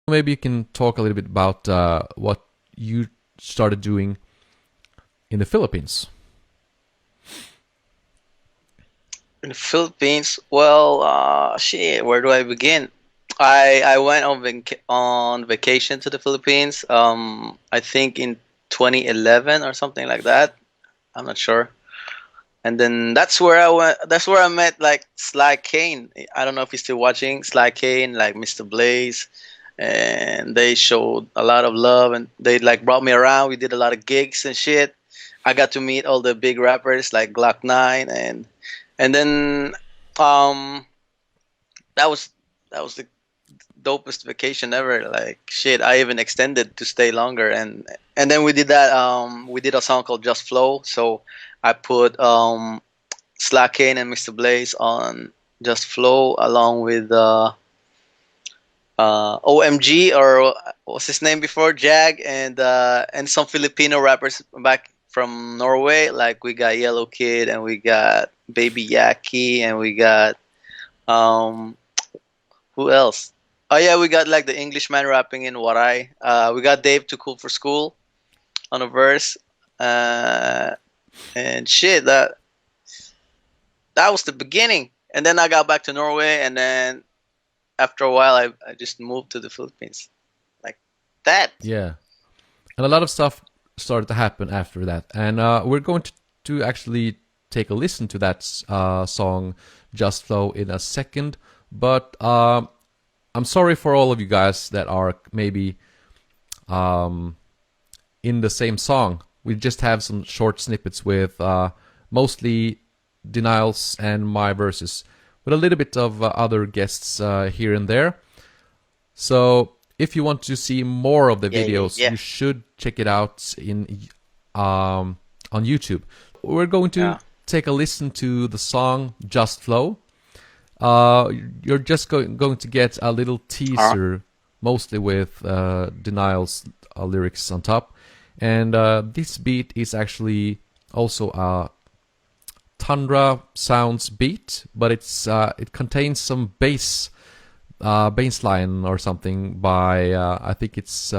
Maybe you can talk a little bit about what you started doing in the Philippines. In the Philippines, well, shit, where do I begin? I went on vacation to the Philippines. I think in 2011 or something like that. I'm not sure. And then that's where I went. That's where I met like Sly Kane. I don't know if he's still watching. Sly Kane, like Mr. Blaze, and they showed a lot of love and they like brought me around. We did a lot of gigs and shit. I got to meet all the big rappers like Glock 9 and then um that was the dopest vacation ever. Like shit, I even extended to stay longer and then we did a song called Just Flow. So I put Sly Kane and Mr. Blaze on Just Flow along with OMG, or what's his name before, Jag, and some Filipino rappers back from Norway. Like we got Yellow Kid and we got Baby Yaki and we got um who else? Oh yeah, we got like the Englishman rapping in Waray. We got Dave Too Cool for School on a verse. And shit, that was the beginning. And then I got back to Norway, and then after a while, I just moved to the Philippines, like that. Yeah, and a lot of stuff started to happen after that. And we're going to actually take a listen to that song, Just Flow, in a second. But I'm sorry for all of you guys that are maybe in the same song. We just have some short snippets with mostly Denials and my verses, with a little bit of other guests here and there. So if you want to see more of the videos, you should check it out on YouTube. We're going to take a listen to the song Just Flow. You're just going to get a little teaser, mostly with Denials lyrics on top. And this beat is actually also a Tundrah sounds beat, but it contains some bass line or something by I think it's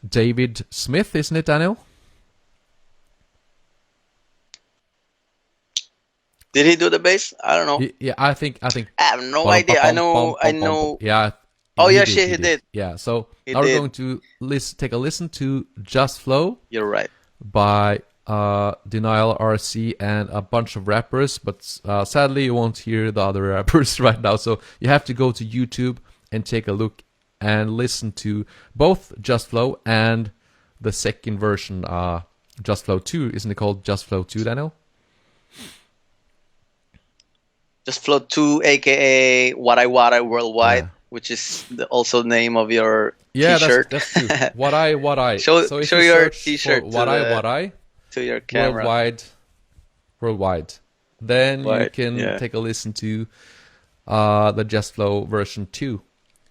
David Smith, isn't it, Daniel? Did he do the bass? I don't know. Yeah, I think. I have no idea. I know. Yeah. Oh yeah, shit, he did. Yeah. So now we're going to take a listen to Just Flow. You're right. By Denial, RC, and a bunch of rappers, but sadly you won't hear the other rappers right now, so you have to go to YouTube and take a look and listen to both Just Flow and the second version, Just Flow 2. Isn't it called Just Flow 2, Daniel? Just Flow 2, aka Waray Worldwide, which is also the name of your t-shirt. That's true. Waray. So show your t-shirt Waray to your camera. Worldwide. Then you can take a listen to the Just Flow version 2.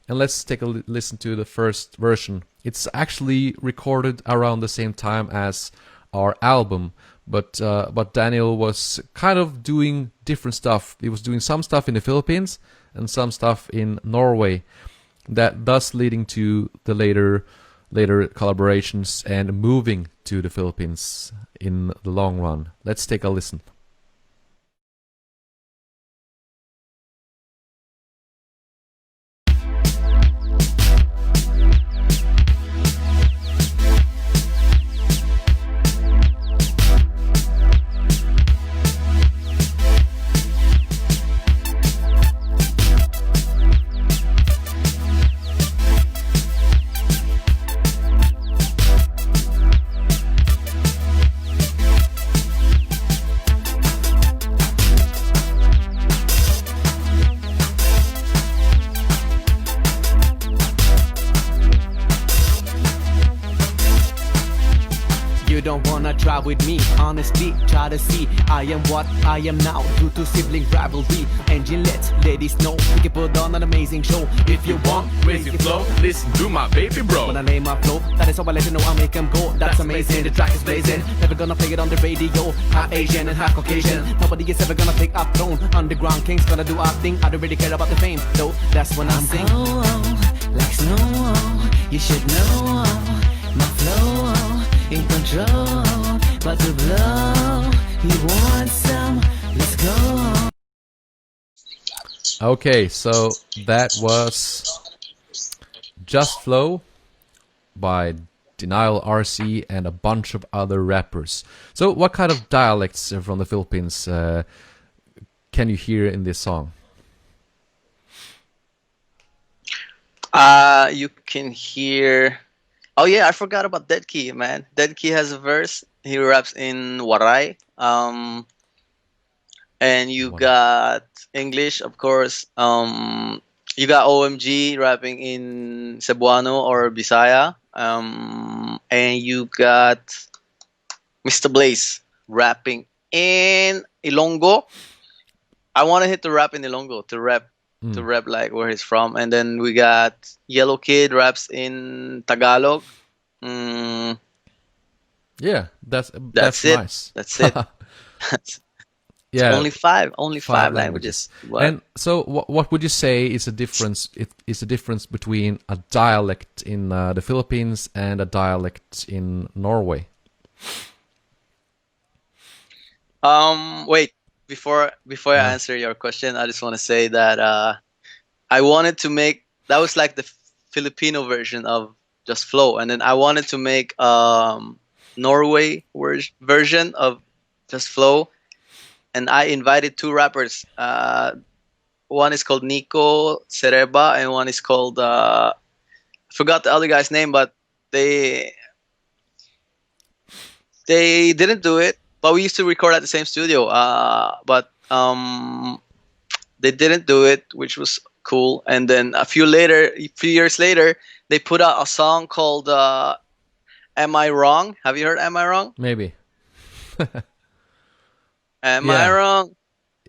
And let's take a listen to the first version. It's actually recorded around the same time as our album, but Daniel was kind of doing different stuff. He was doing some stuff in the Philippines and some stuff in Norway, that thus leading to the later collaborations and moving to the Philippines in the long run. Let's take a listen. You don't wanna try with me, honestly, try to see I am what I am now, due to sibling rivalry. Engine, let ladies know we can put on an amazing show. If you want crazy flow, listen to my baby bro. When I lay my flow, that is how I let you know I make them go. That's amazing, the track is blazing. Never gonna play it on the radio. Half Asian and half Caucasian. Nobody is ever gonna take up throne. Underground kings gonna do our thing. I don't really care about the fame, though that's when I sing. like snow. You should know my flow in control, but to blow, you want some? Let's go. Okay, so that was Just Flow by Denial RC and a bunch of other rappers. So what kind of dialects from the Philippines can you hear in this song? You can hear. Oh yeah, I forgot about Dead Key, man. Dead Key has a verse. He raps in Waray. And you got English, of course. You got OMG rapping in Cebuano or Bisaya. And you got Mr. Blaze rapping in Ilonggo. I want to hit the rap in Ilonggo to rap like where he's from. And then we got Yellow Kid raps in Tagalog. Yeah, that's it. nice. That's it. Yeah, only five languages. And so, what would you say is the difference? Is the difference between a dialect in the Philippines and a dialect in Norway? Wait. Before I answer your question, I just want to say that I wanted to make that was like the Filipino version of Just Flow, and then I wanted to make Norway version of Just Flow. And I invited two rappers. One is called Nico Cereba, and one is called I forgot the other guy's name, but they didn't do it. But we used to record at the same studio. But they didn't do it, which was cool. And then a few years later, they put out a song called "Am I Wrong?" Have you heard "Am I Wrong"? Maybe. Am I wrong?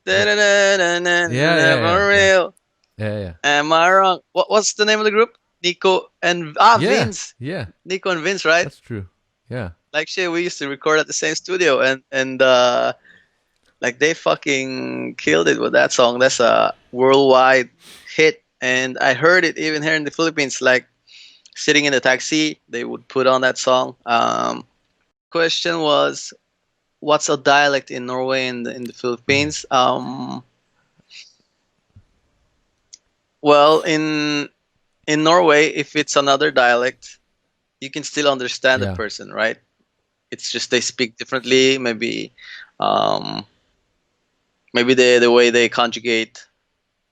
Never real. Yeah. Am I wrong? What's the name of the group? Nico and Vince. Yeah. Nico and Vince, right? That's true. Yeah. Like shit, we used to record at the same studio, and like they fucking killed it with that song. That's a worldwide hit, and I heard it even here in the Philippines. Like sitting in the taxi, they would put on that song. Question was, what's a dialect in Norway and in the Philippines? Well, in Norway, if it's another dialect, you can still understand the person, right? It's just they speak differently. Maybe the way they conjugate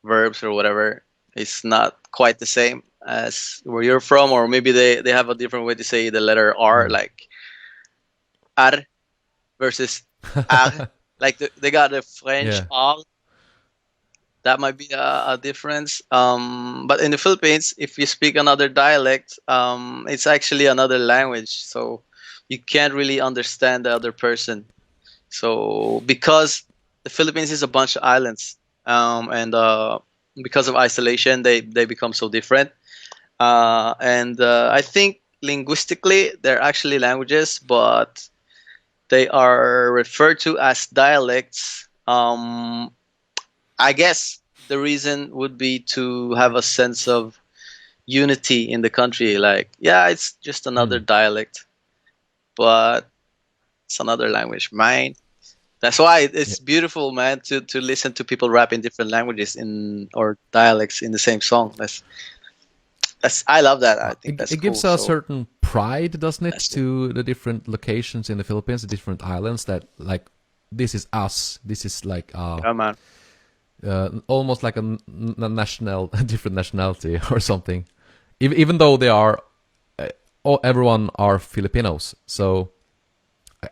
verbs or whatever is not quite the same as where you're from, or maybe they have a different way to say the letter R, like ar versus ar. Like they got the French R. That might be a difference. But in the Philippines, if you speak another dialect, it's actually another language. So you can't really understand the other person. So because the Philippines is a bunch of islands, and because of isolation, they become so different. And I think linguistically, they're actually languages, but they are referred to as dialects. I guess the reason would be to have a sense of unity in the country. Like, yeah, it's just another dialect, but it's another language, man. That's why it's beautiful, man, to listen to people rap in different languages or dialects in the same song. That's I love that. I think that's it gives a certain pride, doesn't it, to the different locations in the Philippines, the different islands. That like this is us. This is like man. Almost like a different nationality or something. Even though they are, everyone are Filipinos. So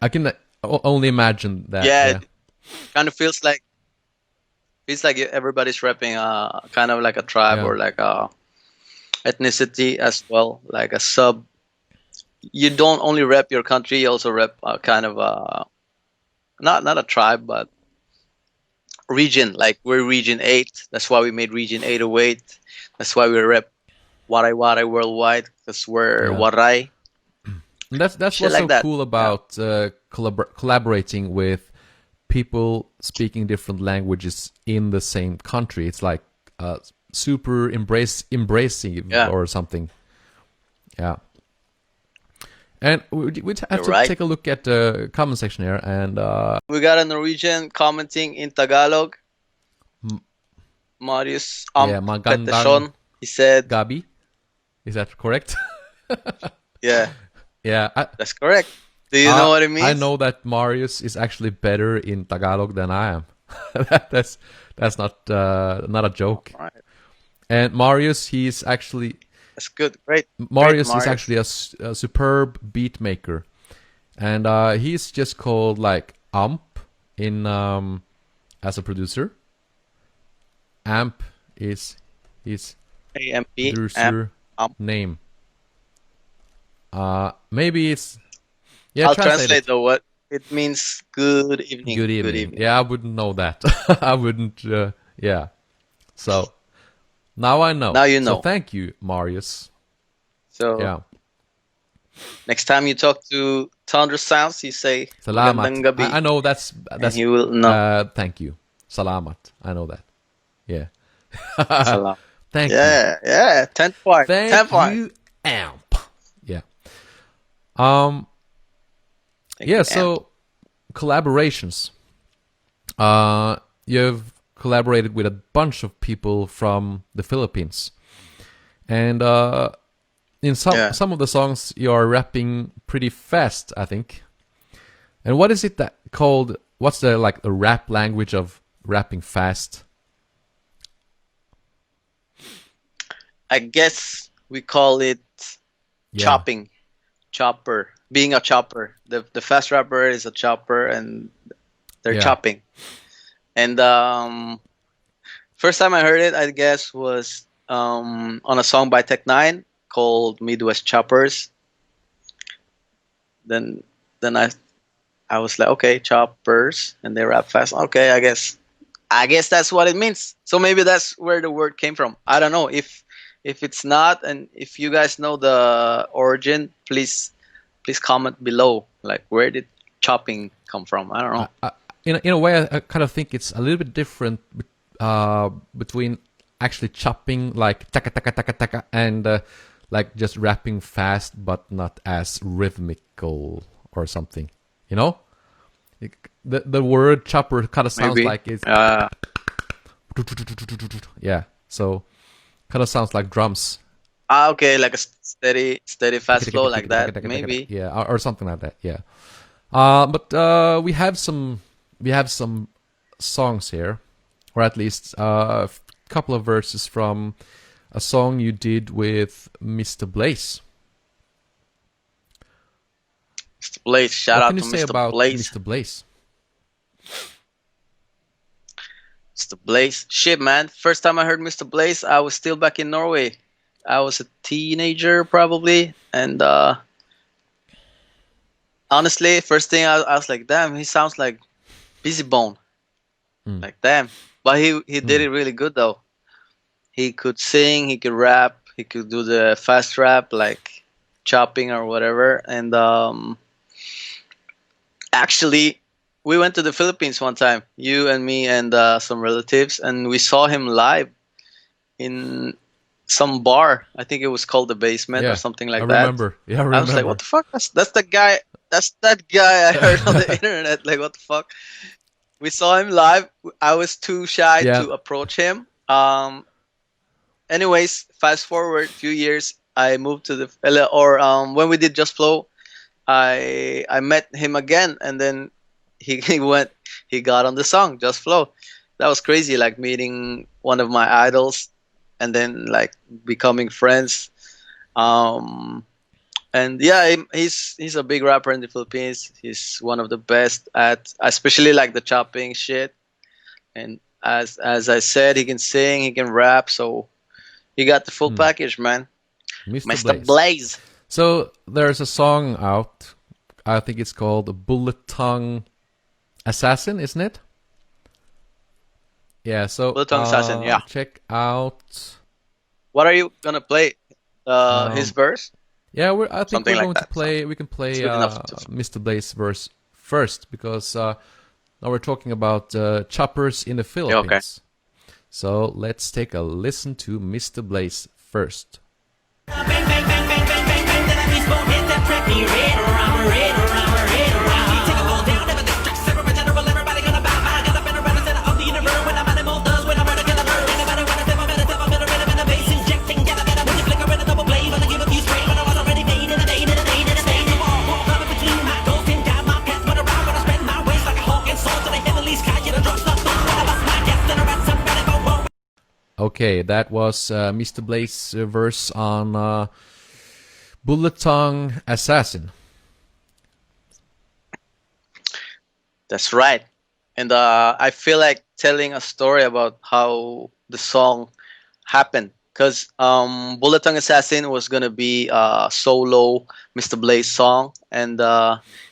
I can only imagine that. Yeah, it kind of feels like everybody's rapping kind of like a tribe or like a ethnicity as well, like a sub. You don't only rep your country, you also rep kind of not a tribe, but region. Like we're region 8, that's why we made region 808. That's why we rep Waray worldwide, because we're Waray. And that's what's so cool about collaborating with people speaking different languages in the same country. It's like super embracing Yeah. or something. Yeah. And we'd have to Right. take a look at the comment section here, and We got a Norwegian commenting in Tagalog. Marius yeah, magandang Petesyon. He said, Gabi. Is that correct? yeah, Yeah. that's correct. Do you know what it means? I know that Marius is actually better in Tagalog than I am. that's not a joke. Right. And Marius, he's actually That's good. Great. Marius Great, is actually a superb beat maker, and he's just called like Amp in as a producer. Amp is his AMP. producer Amp. name. Maybe it's yeah. I'll translate translate it. though. What it means? Good evening. Good evening. Yeah, I wouldn't know that. I wouldn't. Yeah. So now I know. Now you know. So thank you, Marius. So Yeah. next time you talk to Tundrah sounds, you say Salamat. "Magandang gabi," I know that's and he will know. thank you. Salamat. I know that. Yeah. Salam. Thank you. Yeah. 10 point. Thank 10 point. you, Amp. Yeah. Thank Yeah. you, So collaborations. You've collaborated with a bunch of people from the Philippines, and in some of the songs you are rapping pretty fast, I think. And what is it that called? What's the rap language of rapping fast? I guess we call it Yeah. chopping. Chopper. Being a chopper. The fast rapper is a chopper and they're Yeah. chopping. And first time I heard it, I guess, was on a song by Tech9 called Midwest Choppers. Then I was like, okay, choppers, and they rap fast. Okay, I guess that's what it means. So maybe that's where the word came from. I don't know if it's not, and if you guys know the origin, please comment below. Like, where did chopping come from? I don't know. In a way, I kind of think it's a little bit different between actually chopping like taka taka taka taka and like just rapping fast but not as rhythmical or something. You know, the word chopper kind of sounds Maybe. like it's yeah. So kind of sounds like drums. Okay, like a steady fast flow like that. Maybe. Yeah, or something like that. Yeah. But we have some songs here, or at least a couple of verses from a song you did with Mr. Blaze. Mr. Blaze, shout What out can you to say Mr. about Blaze. Mr. Blaze? Mr. Blaze. Shit, man. First time I heard Mr. Blaze, I was still back in Norway. I was a teenager, probably. And honestly, first thing I was like, damn, he sounds like Busy Bone. Like, damn. But he did it really good, though. He could sing, he could rap, he could do the fast rap, like chopping or whatever. And actually, we went to the Philippines one time, you and me and some relatives, and we saw him live in some bar. I think it was called The Basement or something like that. I remember. Yeah, I remember. I was like, what the fuck? That's the guy. That's that guy I heard on the internet. Like, what the fuck? We saw him live. I was too shy to approach him. Anyways, fast forward a few years, I moved to when we did Just Flow, I met him again, and then he got on the song Just Flow. That was crazy, like meeting one of my idols and then like becoming friends. And yeah, he's a big rapper in the Philippines. He's one of the best at, especially like the chopping shit. And as I said, he can sing, he can rap, so he got the full package, man. Mr. Blaze. So there's a song out. I think it's called Bulletongue Assassin, isn't it? Yeah. So Bulletongue Assassin. Yeah. Check out. What are you gonna play? His verse. Yeah, I think Something we're like going that. to play. We can play It's good enough to- Mr. Blaze verse first because now we're talking about choppers in the Philippines. So let's take a listen to Mr. Blaze first. Bang, bang, bang, bang, bang, bang, bang, then I beast bone hit that track me red around, red around, red around. Take a ball down, never district, separate general, everybody gonna bow. I got up in a representative of the universe when I'm animal does, when I'm ready to kill a bird. Anybody wanna step up in a step up in a rhythm in a bass injecting, get a better when you flicker in a double blade, when I give a few straight, when I was already made in a day, in a day, in a day. The wall, coming between my toes, and down my pants, but around when I spread my waist like a hawk and soul to the heavenly sky, get a drop stuff, when I bust my guest and I rap somebody go whoa. Okay, that was Mr. Blaze's verse on Bulletongue Assassin. That's right. And I feel like telling a story about how the song happened. Because Bulletongue Assassin was going to be a solo Mr. Blaze song. And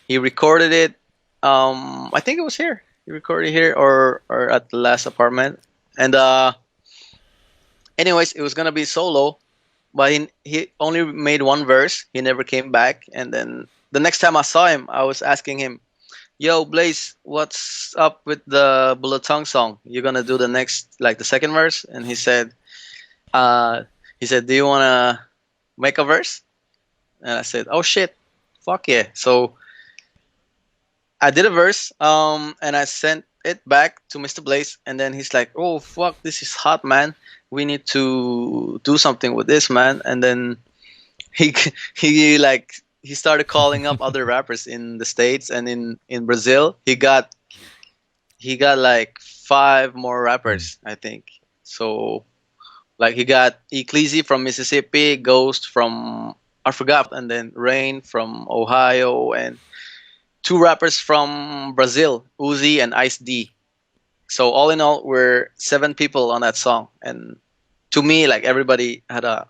he recorded it, I think it was here. He recorded it here or at the last apartment. And anyways, it was going to be solo. But he only made one verse. He never came back. And then the next time I saw him, I was asking him, "Yo, Blaze, what's up with the Bulletongue song? You're gonna do the next, like the second verse?" And he said, "Do you wanna make a verse?" And I said, "Oh shit, fuck yeah!" So I did a verse, and I sent it back to Mr. Blaze, and then he's like, "Oh fuck, this is hot, man. We need to do something with this, man." And then he he started calling up other rappers in the States and in Brazil. He got like 5 more rappers, I think. So like he got Ecclesi from Mississippi, Ghost from I forgot, and then Rain from Ohio, and 2 rappers from Brazil, Uzi and Ice D. So all in all, we're 7 people on that song, and to me, like everybody had a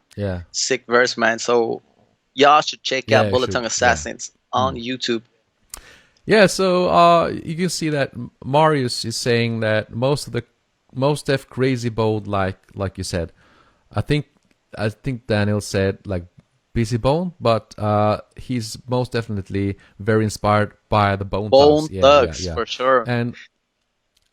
sick verse, man. So y'all should check out Bulletongue Assassins on YouTube. Yeah, so you can see that Marius is saying that most def crazy bold, like you said. I think Daniel said like Busy Bone, but he's most definitely very inspired by the Bone Thugs. Thugs, for sure. And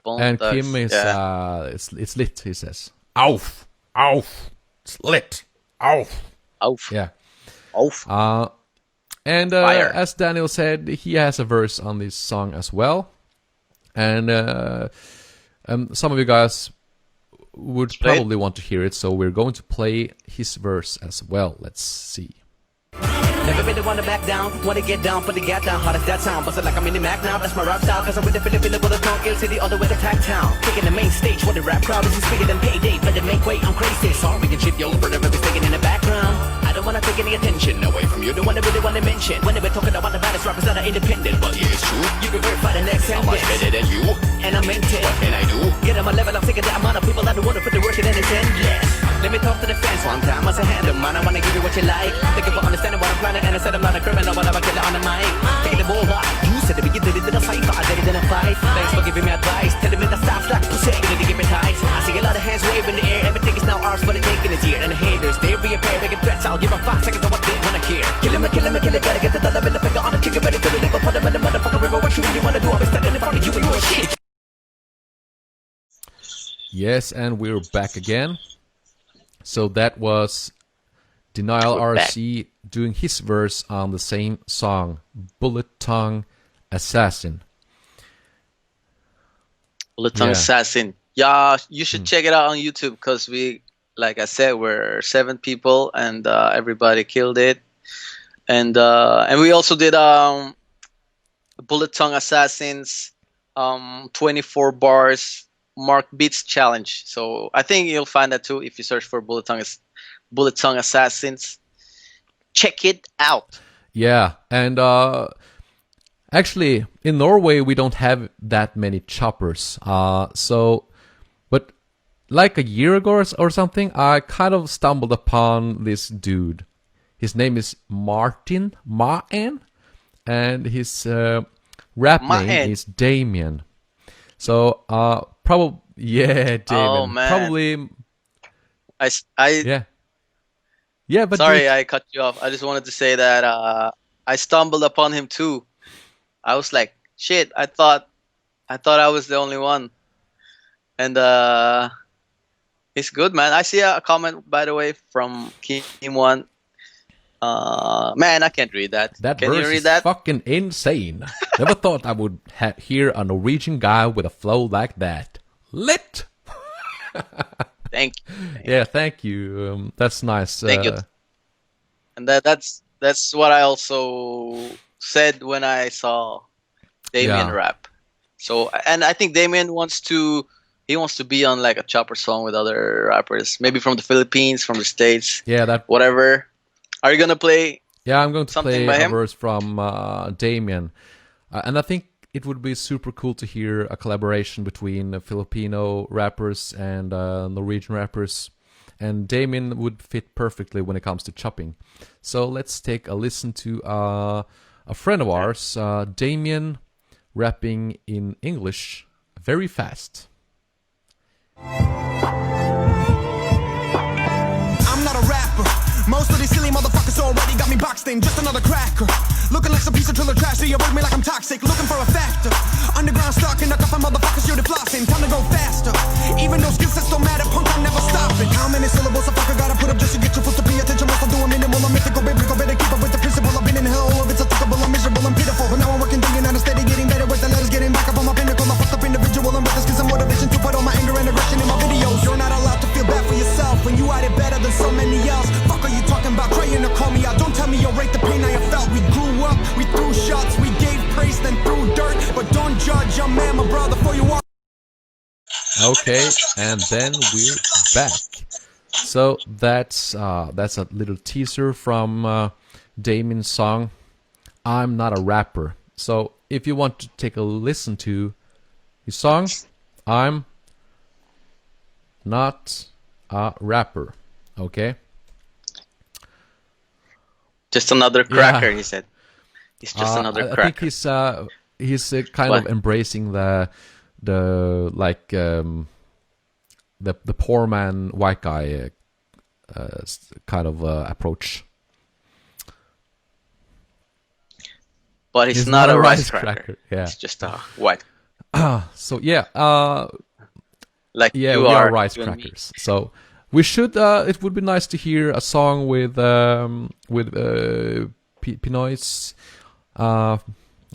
Bone Thugs, Kim is it's lit. He says, "Auf, auf, it's lit, auf, auf." Yeah. Auf. And as Daniel said, he has a verse on this song as well. And some of you guys would probably want to hear it, so we're going to play his verse as well. Let's see. Never really wanna back down, wanna get down, put the gap down, hard as that sound. Bustin' like I'm in the Mac now, that's my rap style. Cause I'm with the Philippine Bulletongue, ill city, all the way to Pack Town. Taking the main stage for the rap crowd, this is bigger than payday. Better make way, I'm crazy. Sorry, we can shit yo, but never be sticking in the background. I don't wanna take any attention away from you, the one that really wanna mention. When they were talking about the baddest rappers that are independent, well, yeah, it's true. You can verify the next sentence. I'm much better than you, and I meant it. What can I do? Get on my level, I'm sick of the amount of people that don't wanna put the work in, and it's endless. Let me talk to the fans one time as a hand, man. I wanna give you what you like. Thank you for understanding what I'm planning, and I said I'm not a criminal, but I'm a killer on the mic. Taking the ball back. You said that we did it in a fight, but I did it in a fight. Thanks for giving me advice, telling me that stop like pussy, you need to give me tight. I see a lot of hands wave in the air, everything is now ours, but it taking is here. And the haters, they reappear, making threats. I'll give them 5 seconds of what they wanna hear. Kill him, gotta get the dollar in the finger on the trigger, ready to deliver. Put him in the motherfucking river. What you really wanna do? I'll be standing in front of you and your shit. Yes, and we're back again. So that was Denial RC doing his verse on the same song, Bulletongue Assassin. Bulletongue Assassin. Yeah, you should check it out on YouTube because we, like I said, we're 7 people and everybody killed it. And we also did Bulletongue Assassins 24 bars Mark Beats challenge. So I think you'll find that too if you search for Bulletongue Assassins. Check it out. Yeah, and actually in Norway we don't have that many choppers. But like a year ago or something, I kind of stumbled upon this dude. His name is Martin Maen, and his rap name is Damien. So Damien. Oh man. Probably. Yeah, but sorry, I cut you off. I just wanted to say that I stumbled upon him too. I was like, shit. I thought I was the only one, and He's good, man. I see a comment, by the way, from Kim One. Man, I can't read that. That Can verse you read is that? fucking insane. Never thought I would hear a Norwegian guy with a flow like that. Lit! Thank you. Yeah, thank you. That's nice. Thank you. And that's what I also said when I saw Damien Yeah. rap. So, and I think Damien wants to be on like a chopper song with other rappers, maybe from the Philippines, from the States, Yeah, that. whatever. Are you gonna play? Yeah, I'm going to Something play by a him? verse from Damien. And I think it would be super cool to hear a collaboration between Filipino rappers and Norwegian rappers. And Damien would fit perfectly when it comes to chopping. So let's take a listen to a friend of ours, Damien, rapping in English very fast. I'm not a rapper. Most of these silly motherfuckers already got me boxed in. Just another cracker. Looking like some piece of trailer trash. So you avoid me like I'm toxic. Looking for a factor. Underground stock and a couple motherfuckers you're flossing. Time to go faster. Even though skill sets don't matter, punk, I'm never stopping. How many syllables a fucker gotta put up just to get your foot to pay attention? Most I'm doing minimal. I'm mythical, biblical. Better keep up with the principle. I've been in hell. If it's applicable, I'm miserable, I'm pitiful. But now I'm working, thinking out of steady, getting better with the letters, getting back up on my pinnacle. I fucked up individual and reckless, cause I'm motivation to put all my anger and aggression in my videos. You're not allowed to feel bad for yourself when you had it better than so many else. Fuck are you talking about? Trying to call me out. Don't tell me you'll rate the pain I have felt. We grew up, we threw shots, we gave praise, then threw dirt. But don't judge a man, my brother, for you are. Okay, and then we're back. So that's a little teaser from Damien's song, I'm Not a Rapper. So if you want to take a listen to his song, I'm Not a Rapper. Okay? Just another cracker, Yeah. he said. He's just another I cracker. think he's kind What? of embracing the like the poor man white guy kind of approach. But he's not a rice cracker. Yeah. He's just a white. So yeah, Like yeah, you we are are rice you and me. crackers. So we should. It would be nice to hear a song with Pinoys,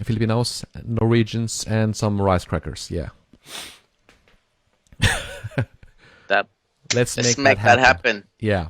Filipinos, Norwegians, and some rice crackers. Yeah. That Let's let's make make that happen. Yeah.